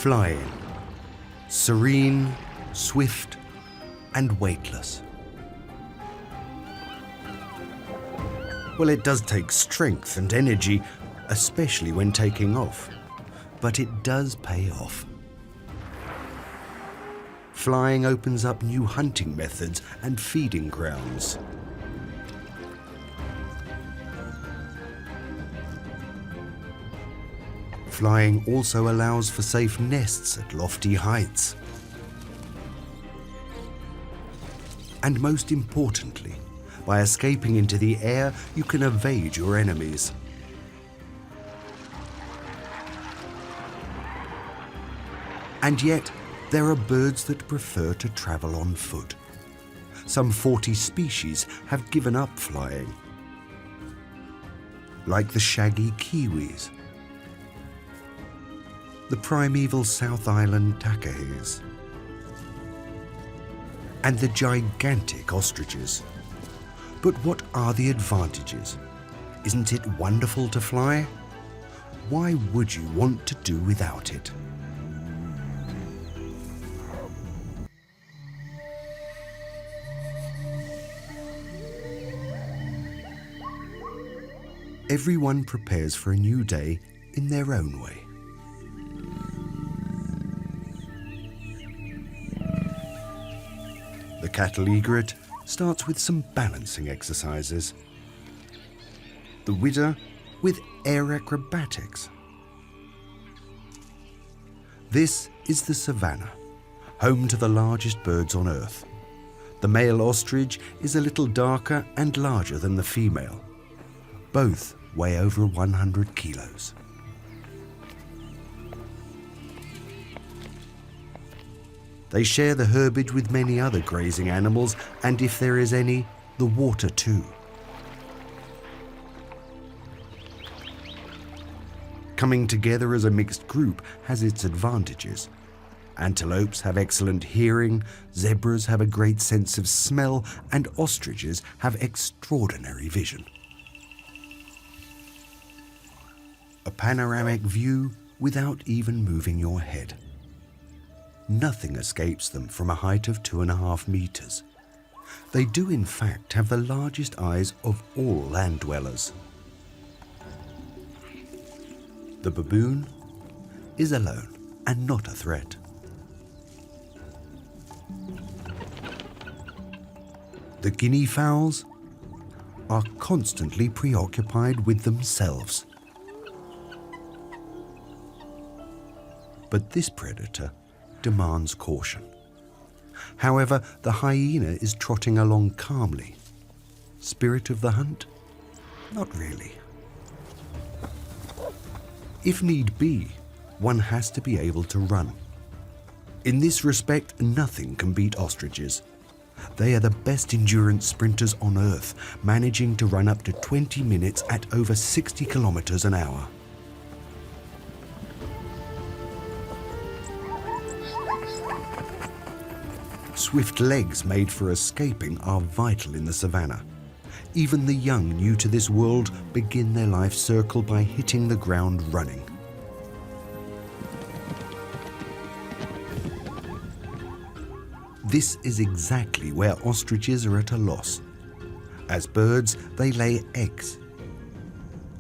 Flying. Serene, swift, and weightless. Well, it does take strength and energy, especially when taking off, but it does pay off. Flying opens up new hunting methods and feeding grounds. Flying also allows for safe nests at lofty heights. And most importantly, by escaping into the air, you can evade your enemies. And yet, there are birds that prefer to travel on foot. Some 40 species have given up flying, like the shaggy kiwis, the primeval South Island takahes, and the gigantic ostriches. But what are the advantages? Isn't it wonderful to fly? Why would you want to do without it? Everyone prepares for a new day in their own way. The cattle egret starts with some balancing exercises. The widder with air acrobatics. This is the savannah, home to the largest birds on Earth. The male ostrich is a little darker and larger than the female. Both weigh over 100 kilos. They share the herbage with many other grazing animals, and if there is any, the water too. Coming together as a mixed group has its advantages. Antelopes have excellent hearing, zebras have a great sense of smell, and ostriches have extraordinary vision. A panoramic view without even moving your head. Nothing escapes them from a height of 2.5 meters. They do in fact have the largest eyes of all land dwellers. The baboon is alone and not a threat. The guinea fowls are constantly preoccupied with themselves. But this predator demands caution. However, the hyena is trotting along calmly. Spirit of the hunt? Not really. If need be, one has to be able to run. In this respect, nothing can beat ostriches. They are the best endurance sprinters on Earth, managing to run up to 20 minutes at over 60 kilometers an hour. Swift legs made for escaping are vital in the savannah. Even the young new to this world begin their life circle by hitting the ground running. This is exactly where ostriches are at a loss. As birds, they lay eggs.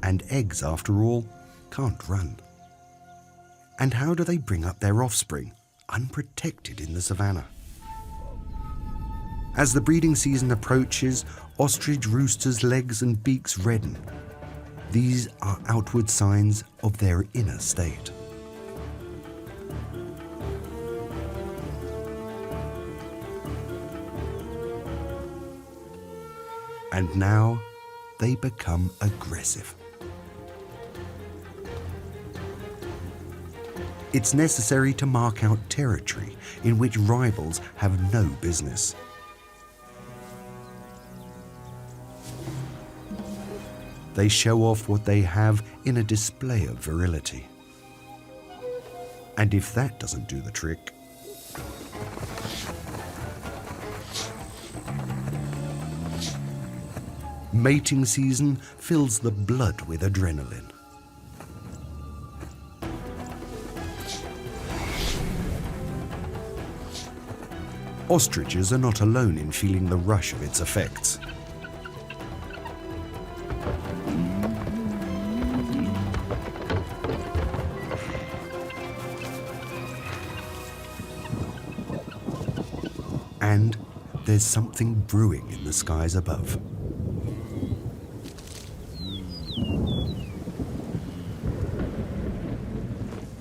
And eggs, after all, can't run. And how do they bring up their offspring, unprotected in the savannah? As the breeding season approaches, ostrich roosters' legs and beaks redden. These are outward signs of their inner state. And now they become aggressive. It's necessary to mark out territory in which rivals have no business. They show off what they have in a display of virility. And if that doesn't do the trick, mating season fills the blood with adrenaline. Ostriches are not alone in feeling the rush of its effects. And there's something brewing in the skies above.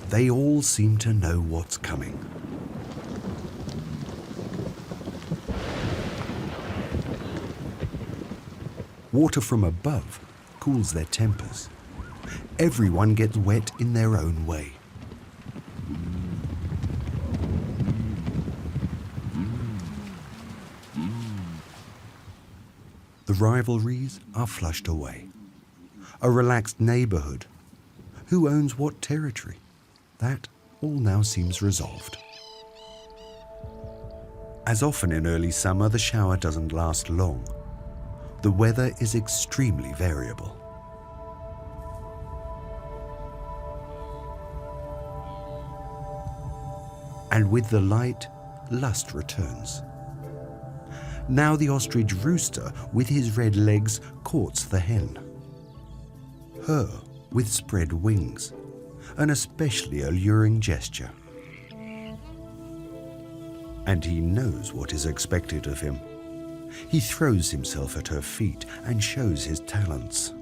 They all seem to know what's coming. Water from above cools their tempers. Everyone gets wet in their own way. The rivalries are flushed away. A relaxed neighborhood. Who owns what territory? That all now seems resolved. As often in early summer, the shower doesn't last long. The weather is extremely variable. And with the light, lust returns. Now the ostrich rooster with his red legs courts the hen. Her with spread wings, an especially alluring gesture. And he knows what is expected of him. He throws himself at her feet and shows his talents.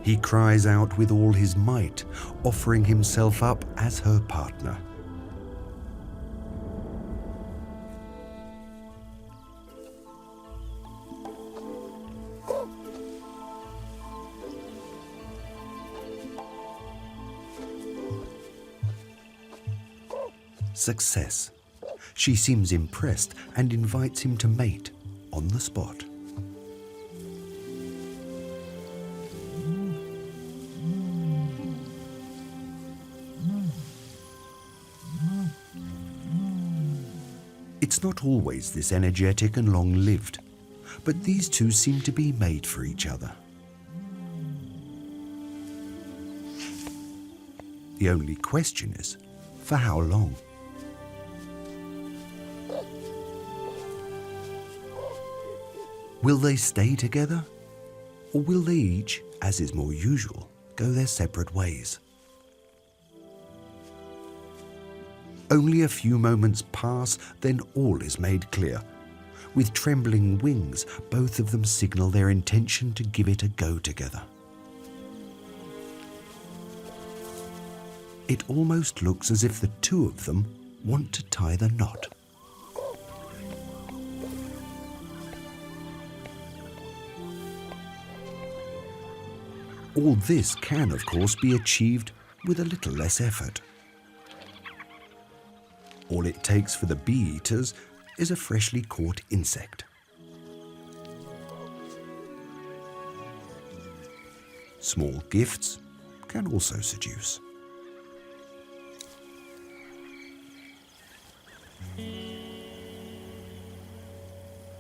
He cries out with all his might, offering himself up as her partner. Success. She seems impressed and invites him to mate on the spot. It's not always this energetic and long-lived, but these two seem to be made for each other. The only question is, for how long? Will they stay together? Or will they each, as is more usual, go their separate ways? Only a few moments pass, then all is made clear. With trembling wings, both of them signal their intention to give it a go together. It almost looks as if the two of them want to tie the knot. All this can, of course, be achieved with a little less effort. All it takes for the bee-eaters is a freshly caught insect. Small gifts can also seduce.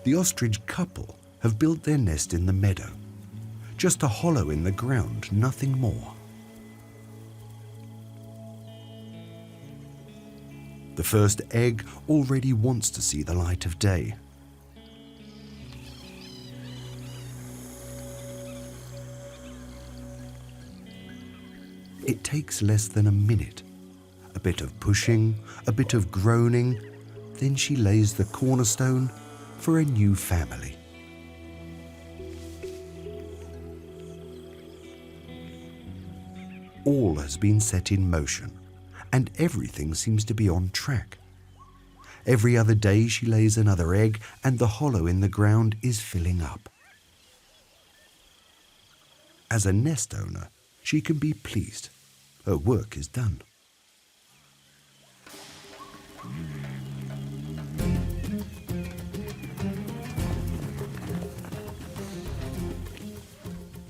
The ostrich couple have built their nest in the meadow. Just a hollow in the ground, nothing more. The first egg already wants to see the light of day. It takes less than a minute. A bit of pushing, a bit of groaning, then she lays the cornerstone for a new family. All has been set in motion, and everything seems to be on track. Every other day she lays another egg, and the hollow in the ground is filling up. As a nest owner, she can be pleased. Her work is done.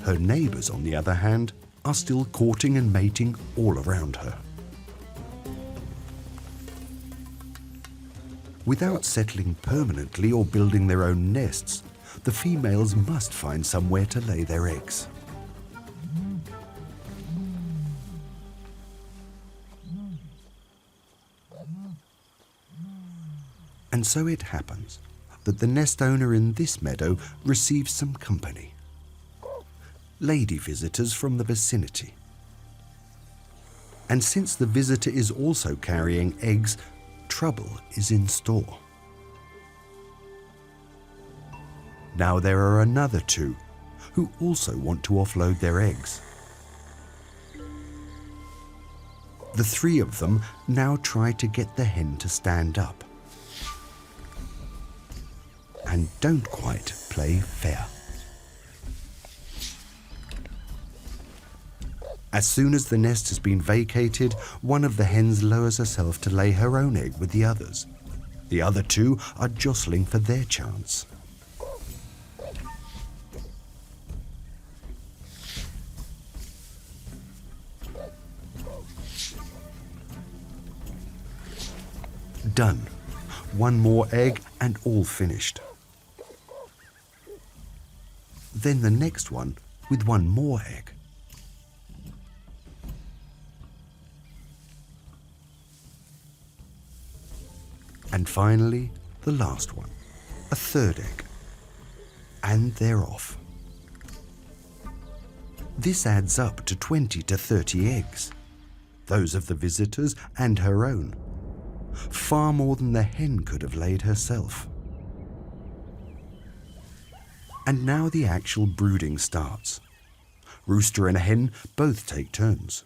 Her neighbors, on the other hand, are still courting and mating all around her. Without settling permanently or building their own nests, the females must find somewhere to lay their eggs. And so it happens that the nest owner in this meadow receives some company. Lady visitors from the vicinity. And since the visitor is also carrying eggs, trouble is in store. Now there are another two who also want to offload their eggs. The three of them now try to get the hen to stand up and don't quite play fair. As soon as the nest has been vacated, one of the hens lowers herself to lay her own egg with the others. The other two are jostling for their chance. Done. One more egg and all finished. Then the next one with one more egg. And finally, the last one, a third egg. And they're off. This adds up to 20 to 30 eggs, those of the visitors and her own. Far more than the hen could have laid herself. And now the actual brooding starts. Rooster and hen both take turns.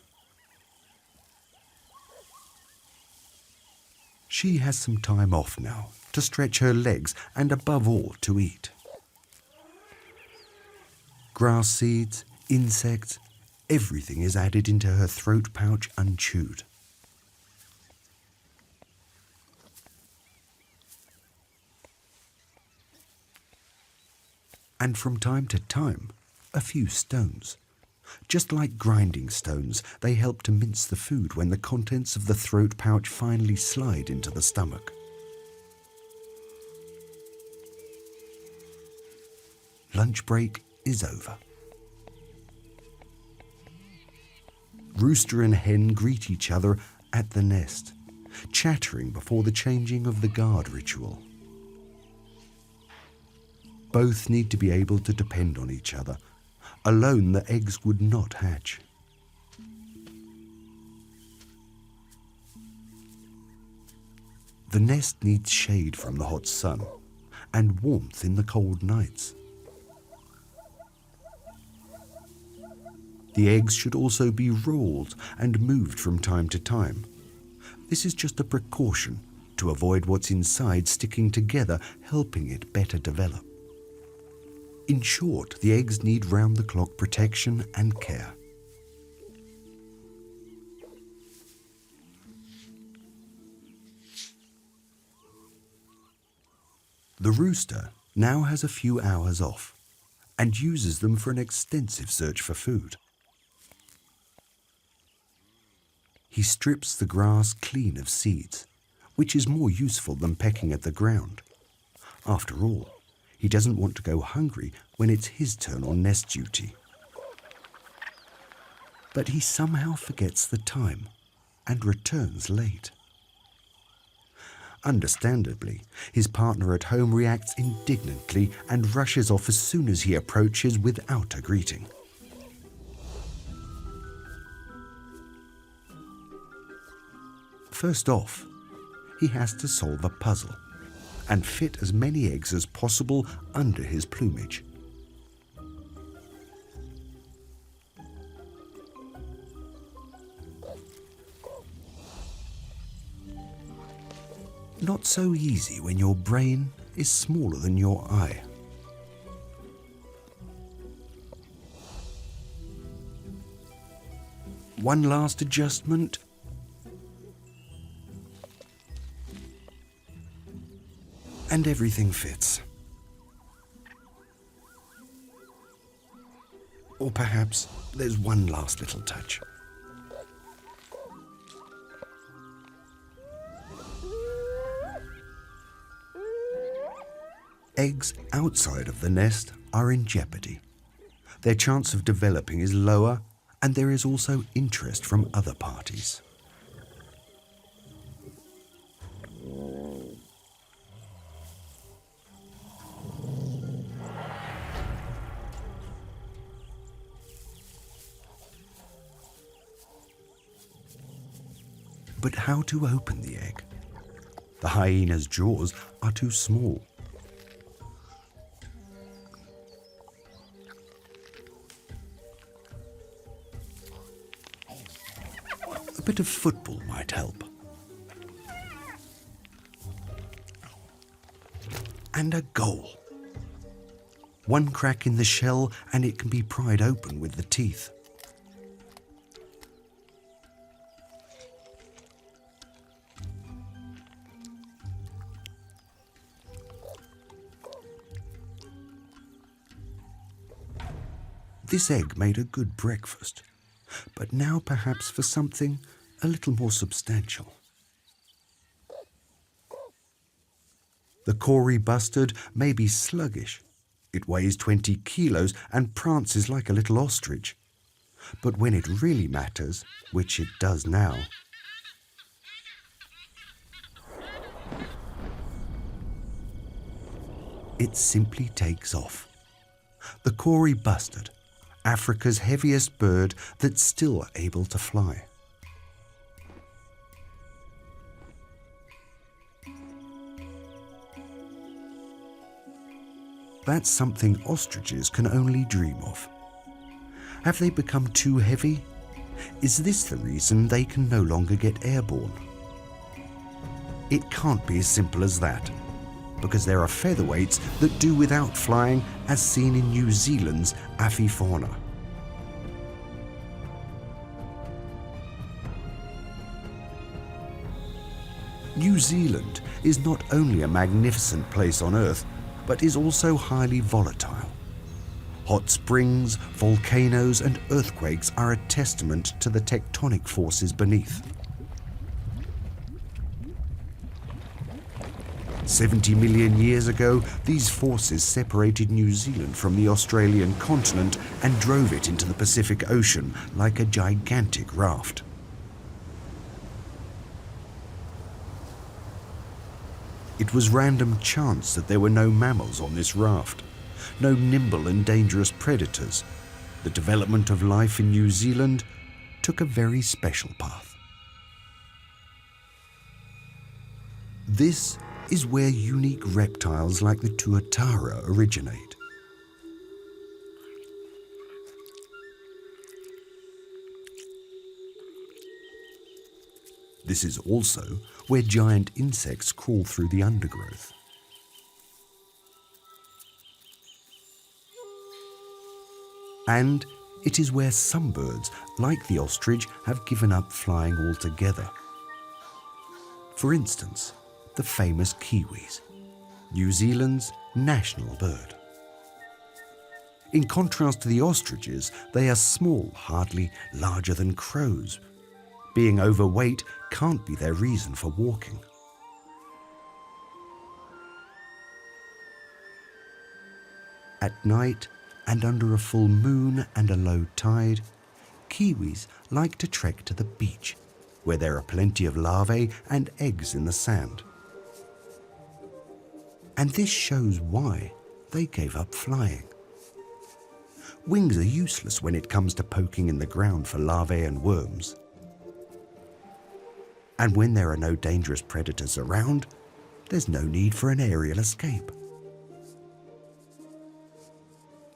She has some time off now to stretch her legs and above all to eat. Grass seeds, insects, everything is added into her throat pouch unchewed. And from time to time, a few stones. Just like grinding stones, they help to mince the food when the contents of the throat pouch finally slide into the stomach. Lunch break is over. Rooster and hen greet each other at the nest, chattering before the changing of the guard ritual. Both need to be able to depend on each other. Alone, the eggs would not hatch. The nest needs shade from the hot sun and warmth in the cold nights. The eggs should also be rolled and moved from time to time. This is just a precaution to avoid what's inside sticking together, helping it better develop. In short, the eggs need round-the-clock protection and care. The rooster now has a few hours off and uses them for an extensive search for food. He strips the grass clean of seeds, which is more useful than pecking at the ground. After all, he doesn't want to go hungry when it's his turn on nest duty. But he somehow forgets the time and returns late. Understandably, his partner at home reacts indignantly and rushes off as soon as he approaches without a greeting. First off, he has to solve a puzzle and fit as many eggs as possible under his plumage. Not so easy when your brain is smaller than your eye. One last adjustment. And everything fits. Or perhaps there's one last little touch. Eggs outside of the nest are in jeopardy. Their chance of developing is lower, and there is also interest from other parties. But how to open the egg? The hyena's jaws are too small. A bit of football might help. And a goal. One crack in the shell and it can be pried open with the teeth. This egg made a good breakfast, but now perhaps for something a little more substantial. The Cory bustard may be sluggish. It weighs 20 kilos and prances like a little ostrich. But when it really matters, which it does now, it simply takes off. The Cory bustard, Africa's heaviest bird that's still able to fly. That's something ostriches can only dream of. Have they become too heavy? Is this the reason they can no longer get airborne? It can't be as simple as that, because there are featherweights that do without flying, as seen in New Zealand's avifauna. New Zealand is not only a magnificent place on Earth, but is also highly volatile. Hot springs, volcanoes and earthquakes are a testament to the tectonic forces beneath. 70 million years ago, these forces separated New Zealand from the Australian continent and drove it into the Pacific Ocean like a gigantic raft. It was random chance that there were no mammals on this raft, no nimble and dangerous predators. The development of life in New Zealand took a very special path. This is where unique reptiles like the tuatara originate. This is also where giant insects crawl through the undergrowth. And it is where some birds, like the ostrich, have given up flying altogether. For instance, the famous kiwis, New Zealand's national bird. In contrast to the ostriches, they are small, hardly larger than crows. Being overweight can't be their reason for walking. At night, and under a full moon and a low tide, kiwis like to trek to the beach, where there are plenty of larvae and eggs in the sand. And this shows why they gave up flying. Wings are useless when it comes to poking in the ground for larvae and worms. And when there are no dangerous predators around, there's no need for an aerial escape.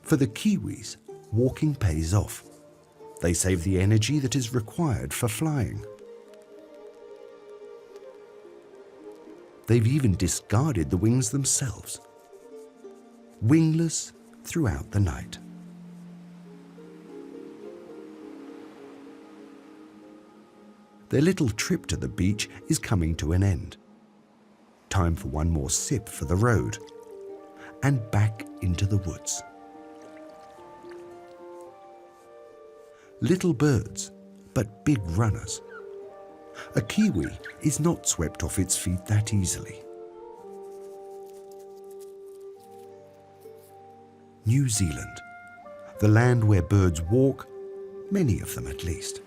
For the kiwis, walking pays off. They save the energy that is required for flying. They've even discarded the wings themselves, wingless throughout the night. Their little trip to the beach is coming to an end. Time for one more sip for the road, and back into the woods. Little birds, but big runners. A kiwi is not swept off its feet that easily. New Zealand, the land where birds walk, many of them at least.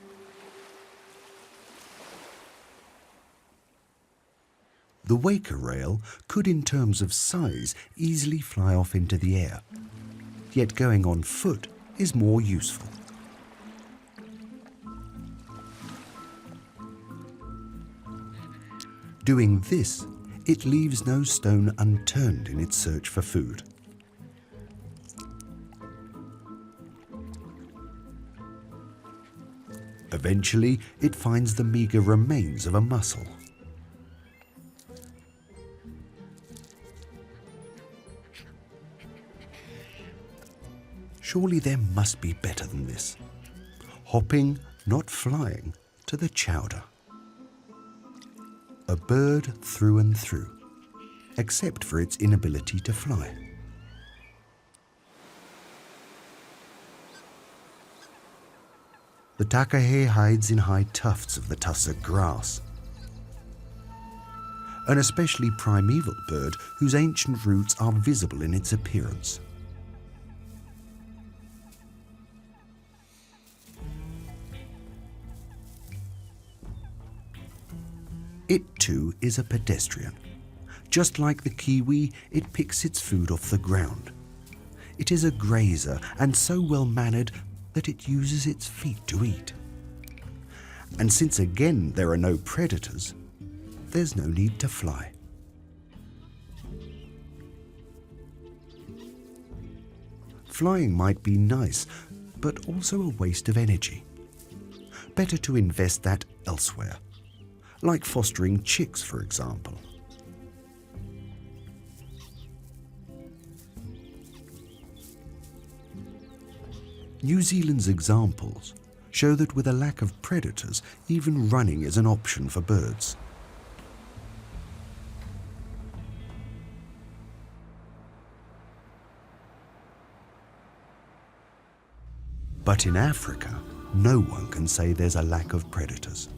The waker rail could, in terms of size, easily fly off into the air, yet going on foot is more useful. Doing this, it leaves no stone unturned in its search for food. Eventually, it finds the meager remains of a mussel. Surely there must be better than this. Hopping, not flying, to the chowder. A bird through and through, except for its inability to fly. The takahe hides in high tufts of the tussock grass. An especially primeval bird whose ancient roots are visible in its appearance. It too is a pedestrian. Just like the kiwi, it picks its food off the ground. It is a grazer and so well-mannered that it uses its feet to eat. And since again there are no predators, there's no need to fly. Flying might be nice, but also a waste of energy. Better to invest that elsewhere, like fostering chicks, for example. New Zealand's examples show that with a lack of predators, even running is an option for birds. But in Africa, no one can say there's a lack of predators.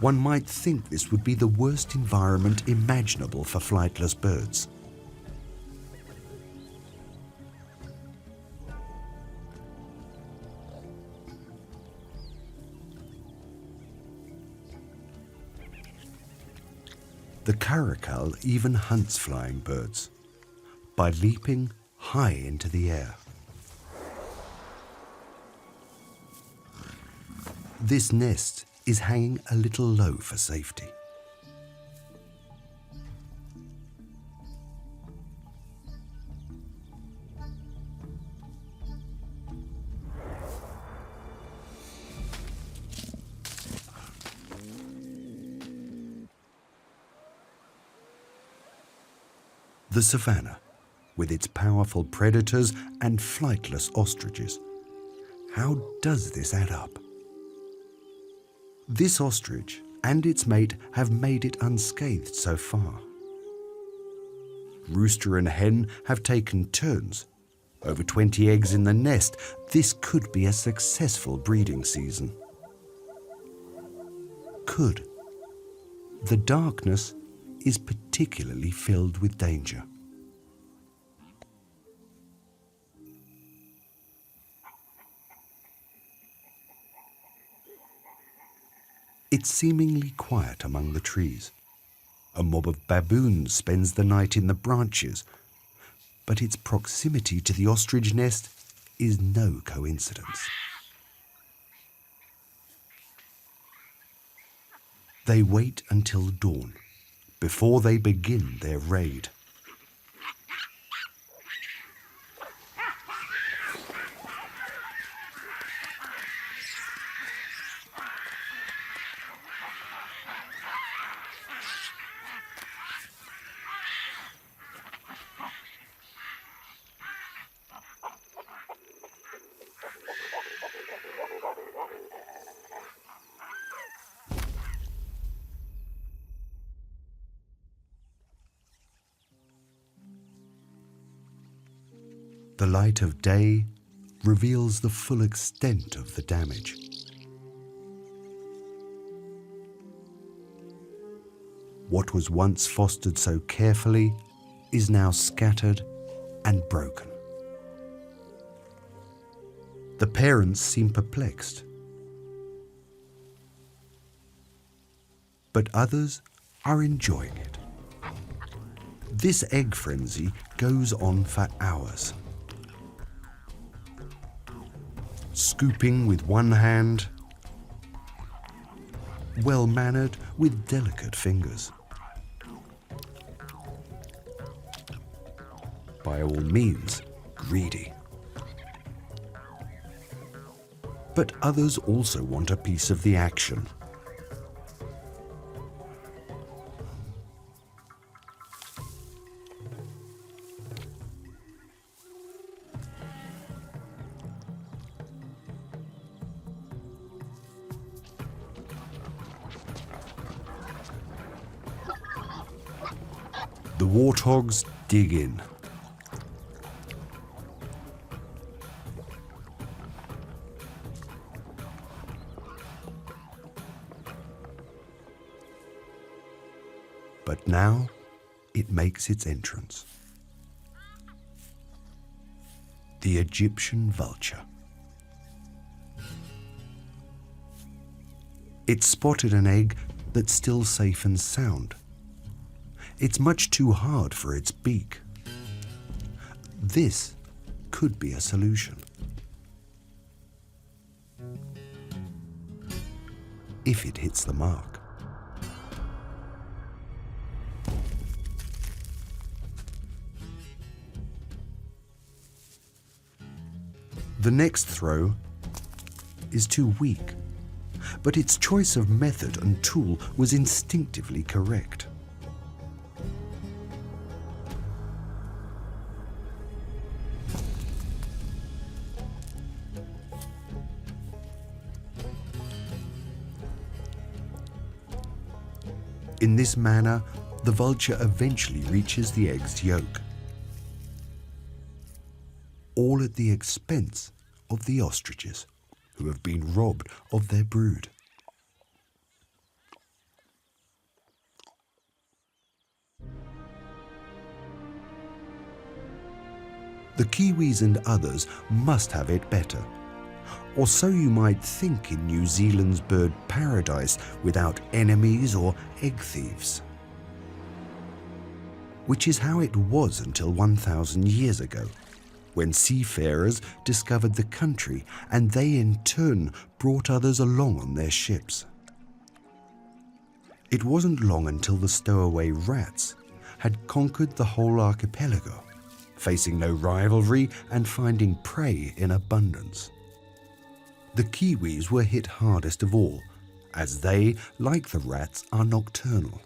One might think this would be the worst environment imaginable for flightless birds. The caracal even hunts flying birds by leaping high into the air. This nest is hanging a little low for safety. The savannah, with its powerful predators and flightless ostriches. How does this add up? This ostrich and its mate have made it unscathed so far. Rooster and hen have taken turns. Over 20 eggs in the nest. This could be a successful breeding season. Could. The darkness is particularly filled with danger. It's seemingly quiet among the trees. A mob of baboons spends the night in the branches, but its proximity to the ostrich nest is no coincidence. They wait until dawn before they begin their raid. The light of day reveals the full extent of the damage. What was once fostered so carefully is now scattered and broken. The parents seem perplexed, but others are enjoying it. This egg frenzy goes on for hours. Scooping with one hand, well-mannered with delicate fingers. By all means, greedy. But others also want a piece of the action. The warthogs dig in. But now it makes its entrance. The Egyptian vulture. It spotted an egg that's still safe and sound. It's much too hard for its beak. This could be a solution. If it hits the mark. The next throw is too weak, but its choice of method and tool was instinctively correct. In this manner, the vulture eventually reaches the egg's yolk, all at the expense of the ostriches, who have been robbed of their brood. The kiwis and others must have it better, or so you might think in New Zealand's bird paradise without enemies or egg thieves. Which is how it was until 1,000 years ago, when seafarers discovered the country and they in turn brought others along on their ships. It wasn't long until the stowaway rats had conquered the whole archipelago, facing no rivalry and finding prey in abundance. The kiwis were hit hardest of all, as they, like the rats, are nocturnal.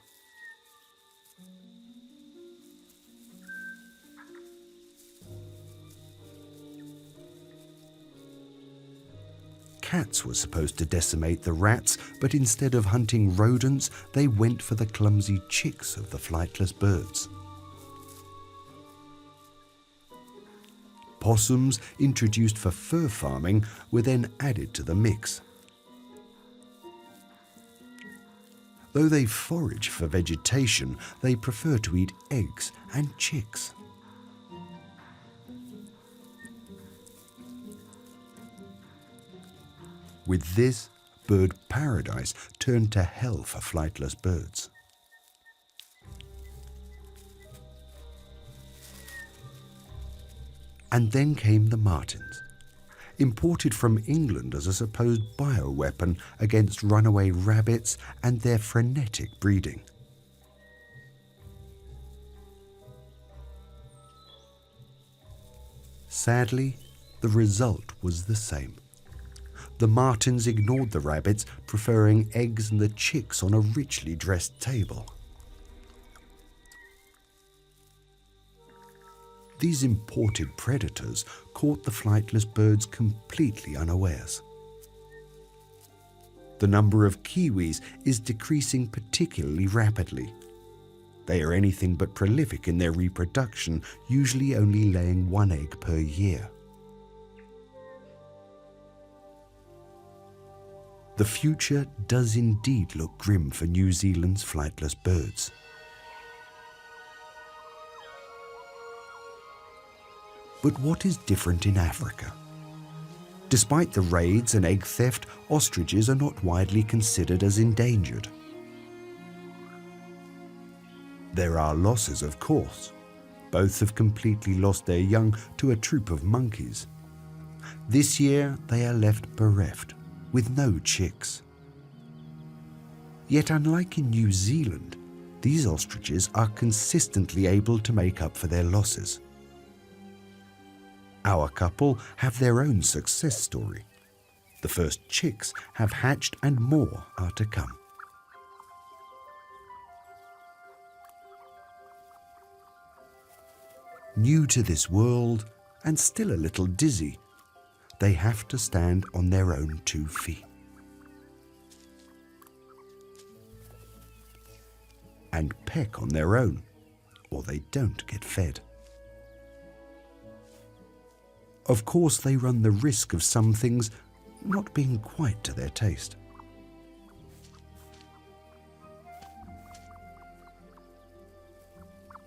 Cats were supposed to decimate the rats, but instead of hunting rodents, they went for the clumsy chicks of the flightless birds. Possums, introduced for fur farming, were then added to the mix. Though they forage for vegetation, they prefer to eat eggs and chicks. With this, bird paradise turned to hell for flightless birds. And then came the martins, imported from England as a supposed bioweapon against runaway rabbits and their frenetic breeding. Sadly, the result was the same. The martins ignored the rabbits, preferring eggs and the chicks on a richly dressed table. These imported predators caught the flightless birds completely unawares. The number of kiwis is decreasing particularly rapidly. They are anything but prolific in their reproduction, usually only laying one egg per year. The future does indeed look grim for New Zealand's flightless birds. But what is different in Africa? Despite the raids and egg theft, ostriches are not widely considered as endangered. There are losses, of course. Both have completely lost their young to a troop of monkeys. This year they are left bereft, with no chicks. Yet unlike in New Zealand, these ostriches are consistently able to make up for their losses. Our couple have their own success story. The first chicks have hatched and more are to come. New to this world and still a little dizzy, they have to stand on their own 2 feet. And peck on their own, or they don't get fed. Of course, they run the risk of some things not being quite to their taste.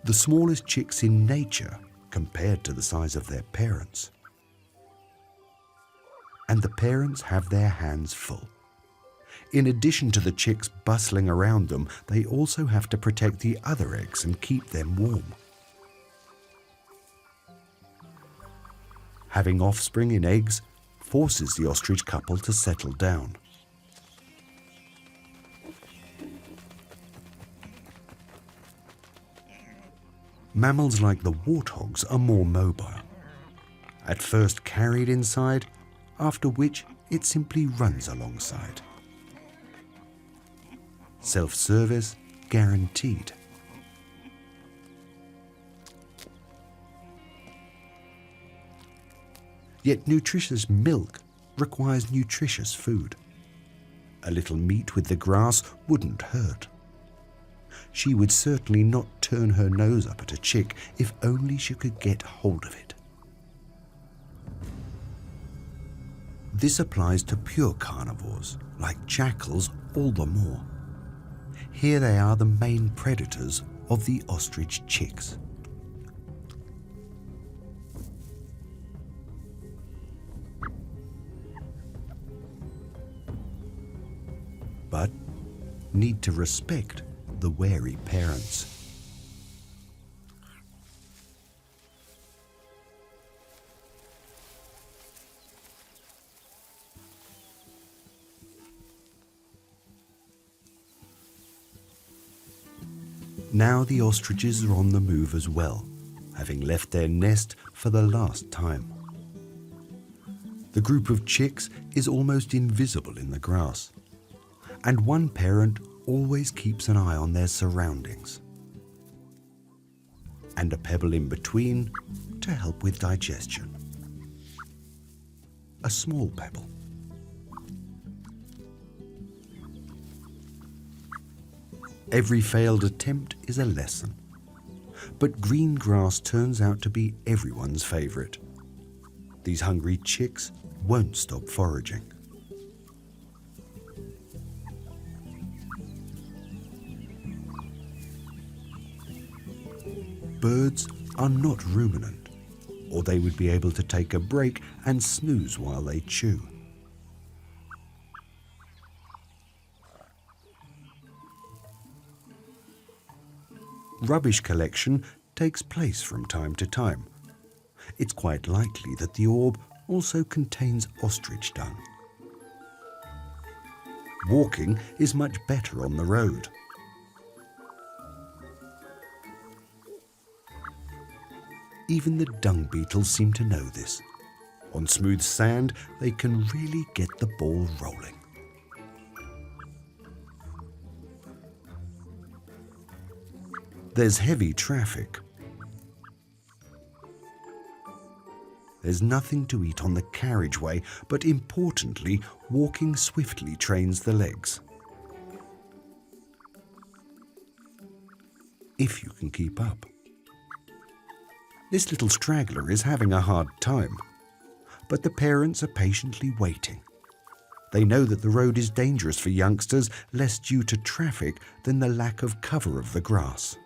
The smallest chicks in nature compared to the size of their parents. And the parents have their hands full. In addition to the chicks bustling around them, they also have to protect the other eggs and keep them warm. Having offspring in eggs forces the ostrich couple to settle down. Mammals like the warthogs are more mobile. At first carried inside, after which it simply runs alongside. Self-service guaranteed. Yet nutritious milk requires nutritious food. A little meat with the grass wouldn't hurt. She would certainly not turn her nose up at a chick if only she could get hold of it. This applies to pure carnivores, like jackals, all the more. Here they are the main predators of the ostrich chicks. But need to respect the wary parents. Now the ostriches are on the move as well, having left their nest for the last time. The group of chicks is almost invisible in the grass, and one parent always keeps an eye on their surroundings, and a pebble in between to help with digestion. A small pebble. Every failed attempt is a lesson, but green grass turns out to be everyone's favorite. These hungry chicks won't stop foraging. Birds are not ruminant, or they would be able to take a break and snooze while they chew. Rubbish collection takes place from time to time. It's quite likely that the orb also contains ostrich dung. Walking is much better on the road. Even the dung beetles seem to know this. On smooth sand, they can really get the ball rolling. There's heavy traffic. There's nothing to eat on the carriageway, but importantly, walking swiftly trains the legs. If you can keep up. This little straggler is having a hard time, but the parents are patiently waiting. They know that the road is dangerous for youngsters, less due to traffic than the lack of cover of the grass.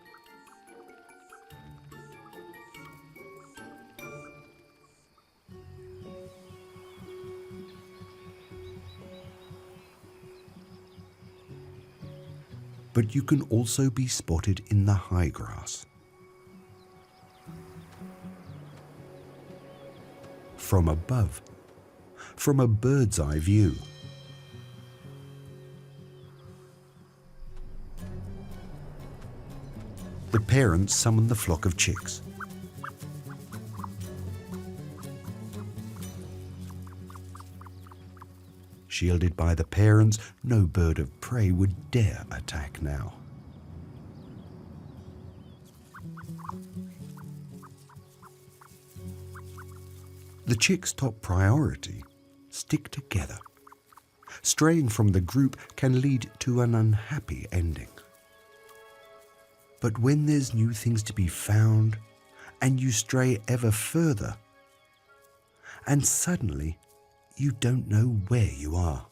But you can also be spotted in the high grass. From above, from a bird's eye view. The parents summon the flock of chicks. Shielded by the parents, no bird of prey would dare attack now. The chicks' top priority: stick together. Straying from the group can lead to an unhappy ending. But when there's new things to be found, and you stray ever further, and suddenly you don't know where you are.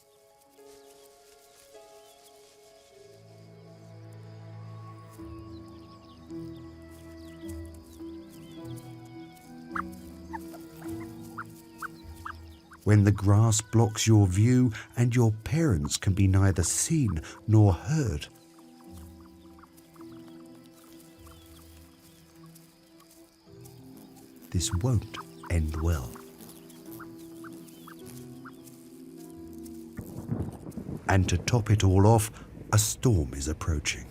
When the grass blocks your view and your parents can be neither seen nor heard. This won't end well. And to top it all off, a storm is approaching.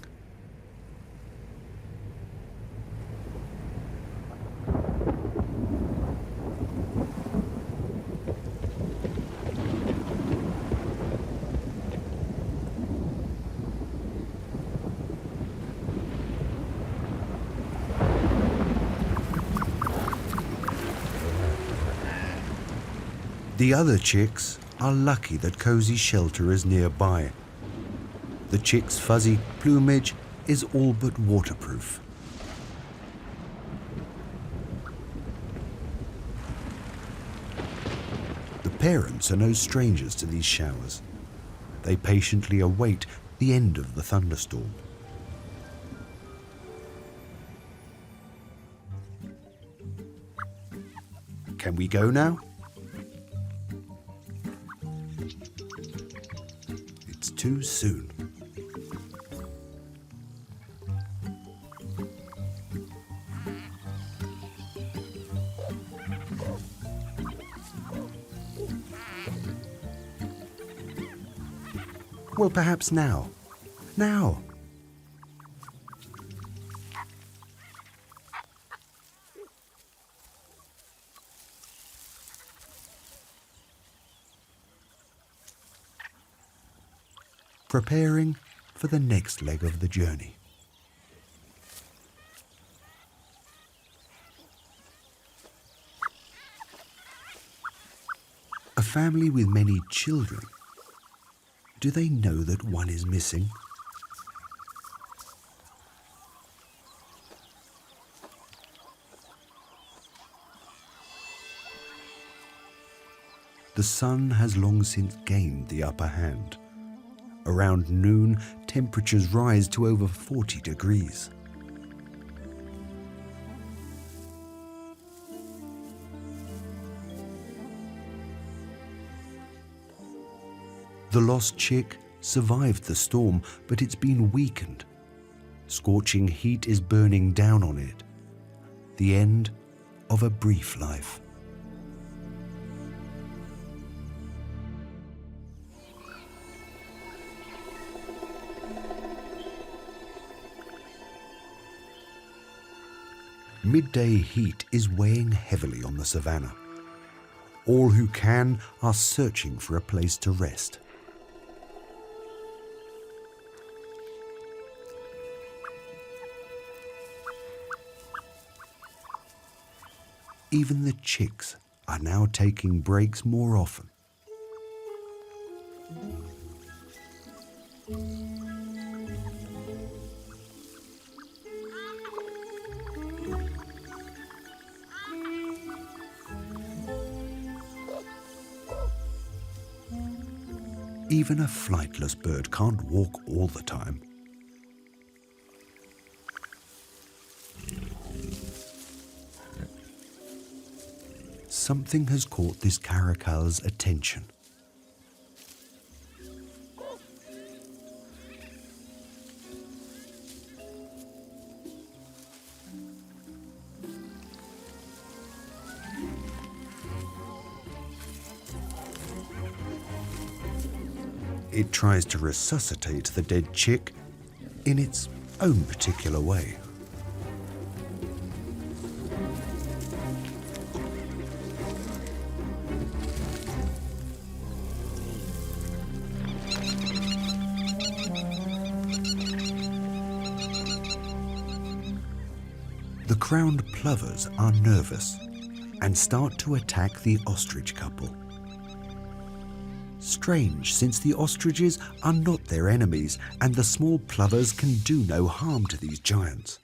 The other chicks are lucky that cozy shelter is nearby. The chicks' fuzzy plumage is all but waterproof. The parents are no strangers to these showers. They patiently await the end of the thunderstorm. Can we go now? It's too soon. Well, perhaps now. Now! Preparing for the next leg of the journey. A family with many children. Do they know that one is missing? The sun has long since gained the upper hand. Around noon, temperatures rise to over 40 degrees. The lost chick survived the storm, but it's been weakened. Scorching heat is burning down on it. The end of a brief life. Midday heat is weighing heavily on the savannah. All who can are searching for a place to rest. Even the chicks are now taking breaks more often. Even a flightless bird can't walk all the time. Something has caught this caracal's attention. It tries to resuscitate the dead chick in its own particular way. The crowned plovers are nervous and start to attack the ostrich couple. Strange, since the ostriches are not their enemies and the small plovers can do no harm to these giants.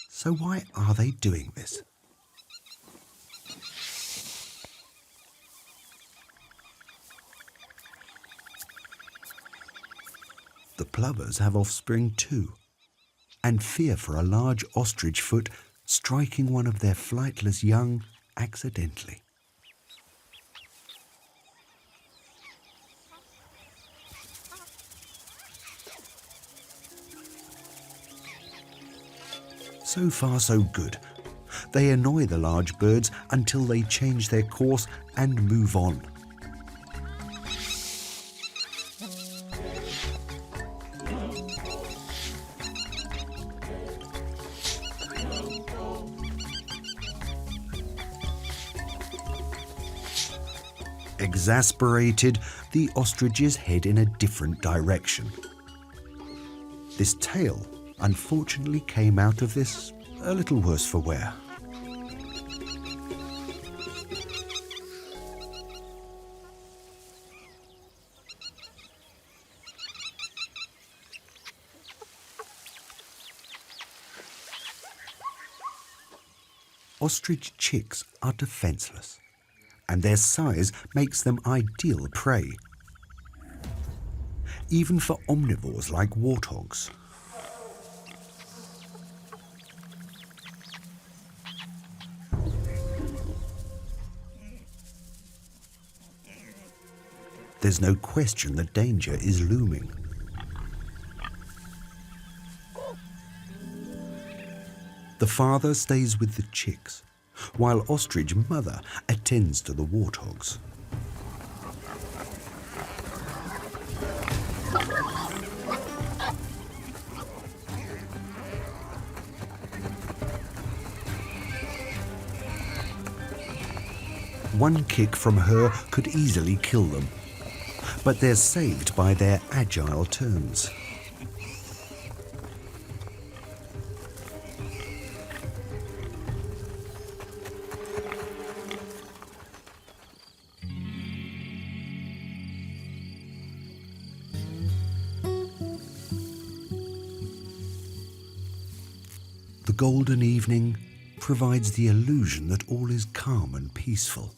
So why are they doing this? The plovers have offspring too, and fear for a large ostrich foot striking one of their flightless young accidentally. So far so good. They annoy the large birds until they change their course and move on. Exasperated, the ostriches head in a different direction. This tail unfortunately came out of this a little worse for wear. Ostrich chicks are defenseless, and their size makes them ideal prey, even for omnivores like warthogs. There's no question that danger is looming. The father stays with the chicks, while ostrich mother attends to the warthogs. One kick from her could easily kill them, but they're saved by their agile turns. The golden evening provides the illusion that all is calm and peaceful.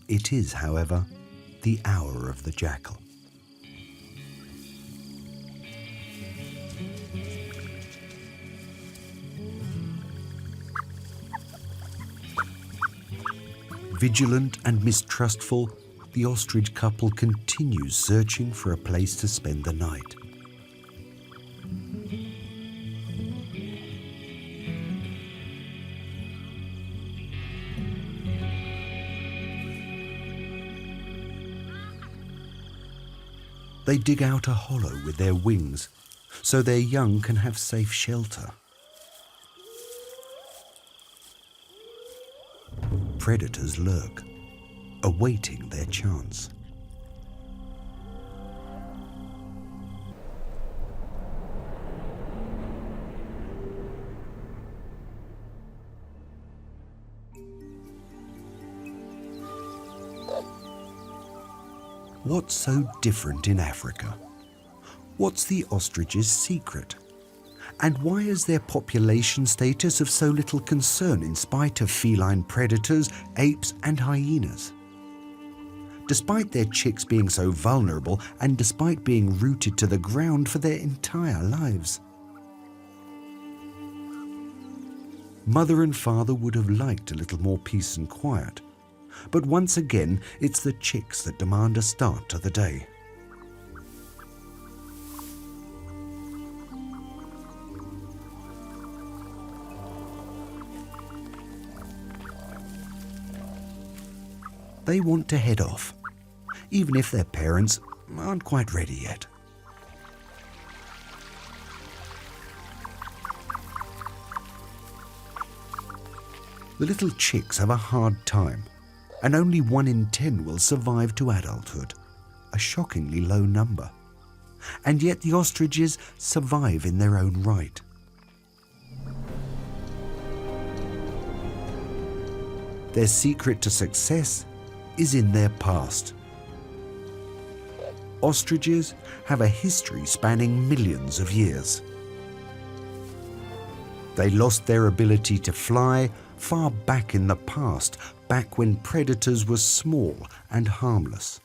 It is, however, the hour of the jackal. Vigilant and mistrustful, the ostrich couple continues searching for a place to spend the night. They dig out a hollow with their wings so their young can have safe shelter. Predators lurk, awaiting their chance. What's so different in Africa? What's the ostrich's secret? And why is their population status of so little concern in spite of feline predators, apes and hyenas? Despite their chicks being so vulnerable and despite being rooted to the ground for their entire lives. Mother and father would have liked a little more peace and quiet. But once again, it's the chicks that demand a start to the day. They want to head off, even if their parents aren't quite ready yet. The little chicks have a hard time, and only 1 in 10 will survive to adulthood, a shockingly low number. And yet the ostriches survive in their own right. Their secret to success is in their past. Ostriches have a history spanning millions of years. They lost their ability to fly far back in the past, back when predators were small and harmless.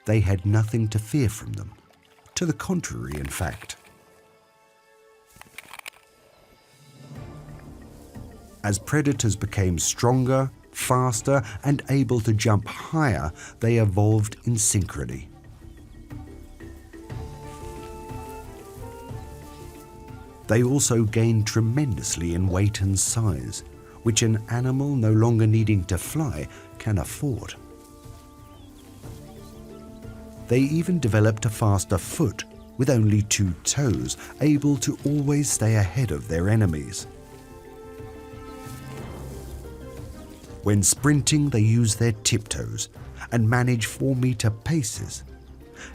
They had nothing to fear from them, to the contrary, in fact. As predators became stronger, faster, and able to jump higher, they evolved in synchrony. They also gained tremendously in weight and size, which an animal no longer needing to fly can afford. They even developed a faster foot, with only 2 toes, able to always stay ahead of their enemies. When sprinting, they use their tiptoes and manage 4-meter paces.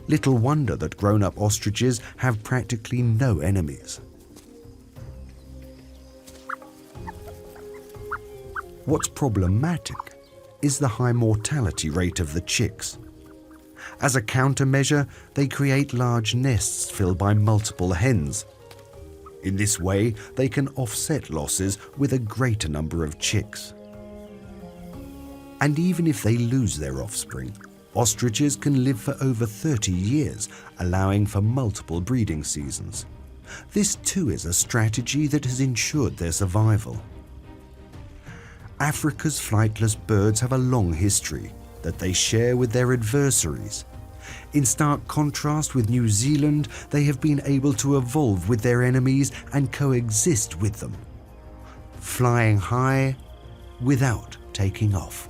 Little wonder that grown-up ostriches have practically no enemies. What's problematic is the high mortality rate of the chicks. As a countermeasure, they create large nests filled by multiple hens. In this way, they can offset losses with a greater number of chicks. And even if they lose their offspring, ostriches can live for over 30 years, allowing for multiple breeding seasons. This too is a strategy that has ensured their survival. Africa's flightless birds have a long history that they share with their adversaries. In stark contrast with New Zealand, they have been able to evolve with their enemies and coexist with them, flying high without taking off.